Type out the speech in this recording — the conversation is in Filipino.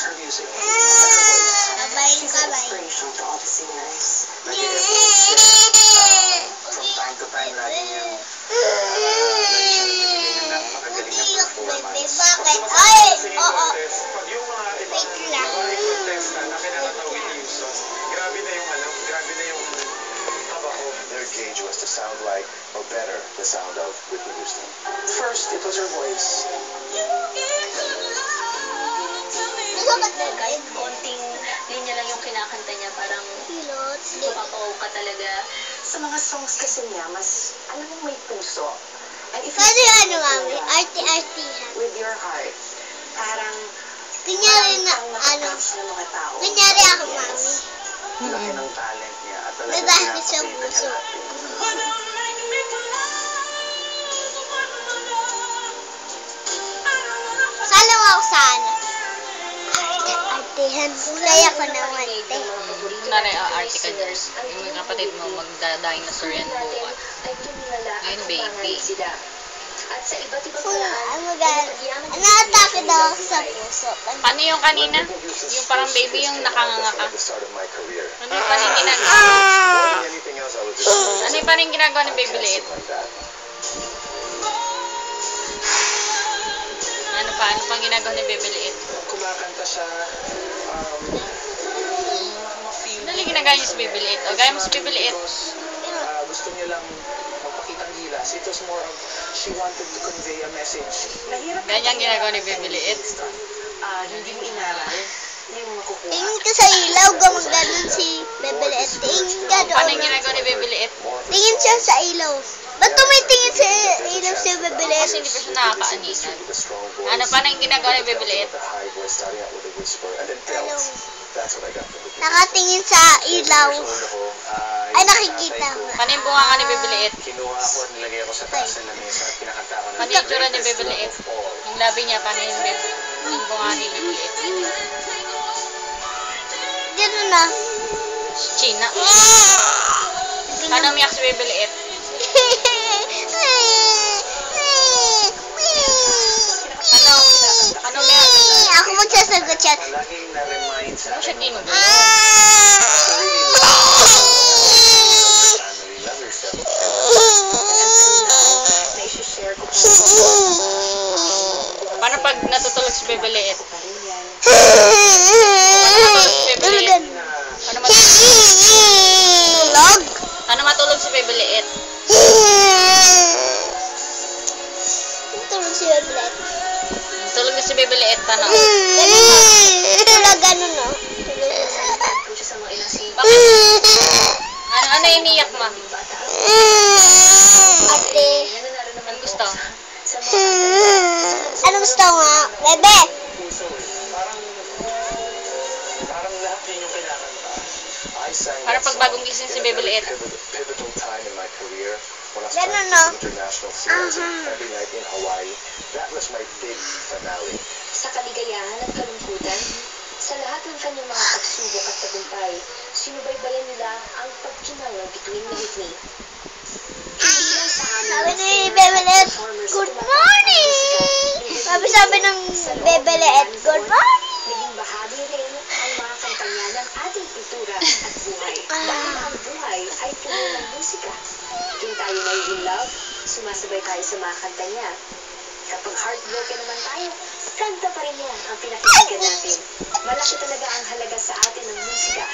her music and her voice. She's an inspiration to all the singers. From time to time, lagi niyang nagbibigay ng napakagaling na performance. Bakit? Ay! Oo. Pag yung mga ibang contestant na kinakanta Whitney Houston, grabe na yung grabe na yung tabaho. Their gauge was to sound like, or better, the sound of Whitney Houston. First, it was her voice. Kahit konting linya lang yung kinakanta niya, parang mapapaw ka talaga. Sa mga songs kasi niya, mas, alam mo, may puso. And if Kasi you ano, mami, arty-artyhan. with your heart, parang, Kunyari na, ano, matouch ng mga tao. kunyari ako, mami. Laki ng talent niya at talagang Nagahit sa pinapakita puso. niya natin. Sala mo ako sa ano. Arty-artyhan. Kaya ko naman, te. Kunwari, arte ka dyan. Yung mga kapatid mo, magda-dinosaur yan bukas. Ngayon, baby. At sa iba't ibang Kung paraan, ano na-atake daw ako sa puso. Paano yung kanina? Yung parang baby yung nakanganga ka. At the start of my career. Ano yung parang ginagawa? Anything else, I would just Ano yung parang ginagawa ng baby liit? like that. Ano pa? Ano pang ginagawa ng baby liit? Kumakanta siya, Ano yung ginagawa niya sa baby liit? O gaya mo sa baby liit. gusto niya lang magpakitang gilas. It was more of, she wanted to convey a message. Mahirap Ganyan ginagawa ni baby liit. hindi mo inaral, hindi mo makukuha. Tingin ka sa ilaw, gumaganon si Bebeleet. Tingin ka Paano doon. yung ginagawa ni baby liit? Tingin siya sa ilaw. Ba't tumitingin sa ilaw si Bebeleet? Kasi hindi pa siya nakakaaninan. With a strong voice. Ano, paano yung ginagawa ni baby liit? The high voice starting out with a whisper and then belt. That's what I got from the Nakatingin sa ilaw. Ay, nakikita ko. Paano yung bunga nga ni baby liit? Kinuha ako at nilagay ako sa taas ng lamesa at pinakanta ko Paano yung tsura ni baby liit? Yung labi niya, paano yung bunga ni baby liit? Gano'n na. China. Paano umiyak si baby liit? Ano? Ano umiyak? Ako magsasagot siya. Laging na-remind sa Ano siya akin ginugo? family, love yourself. Na-share ko po. Paano pag natutulog si baby liit? Tulugan. Paano matulog? Tulog? Paano matulog si baby liit? Tulog si Bebeleet. Tulog na si baby liit, paano? Tulog gano'n, no? po siya sa mga ilang scene. Bakit? Ano iniyak mo? Ate. Nananaro naman Anong gusto? sa mga kanta. Ano gusto mo? Bebe! Puso eh. Parang lahat yun yung kinakanta. I sang Para that pag bagong gising si song baby in a liit. pivotal time in my career when I was Ganun, trying no? to international series every night in Hawaii. That was my big finale. Sa kaligayahan at kalungkutan, sa lahat ng kanyang mga pagsubok at tagumpay, sinubaybayan nila ang pagkinaw ng bituin ni Whitney. Hindi lang sa amin Sabi ni Bebeleet, good morning! Sabi ng Bebeleet, good morning! naging bahagi rin ang mga kanta niya ng ating kultura at buhay. Dahil ang buhay ay puno ng musika. Kung tayo na in love, sumasabay tayo sa mga kanta niya. Kapag heartbroken naman tayo, kanta pa rin niya ang pinakikinggan natin. Malaki talaga ang halaga sa atin ng musika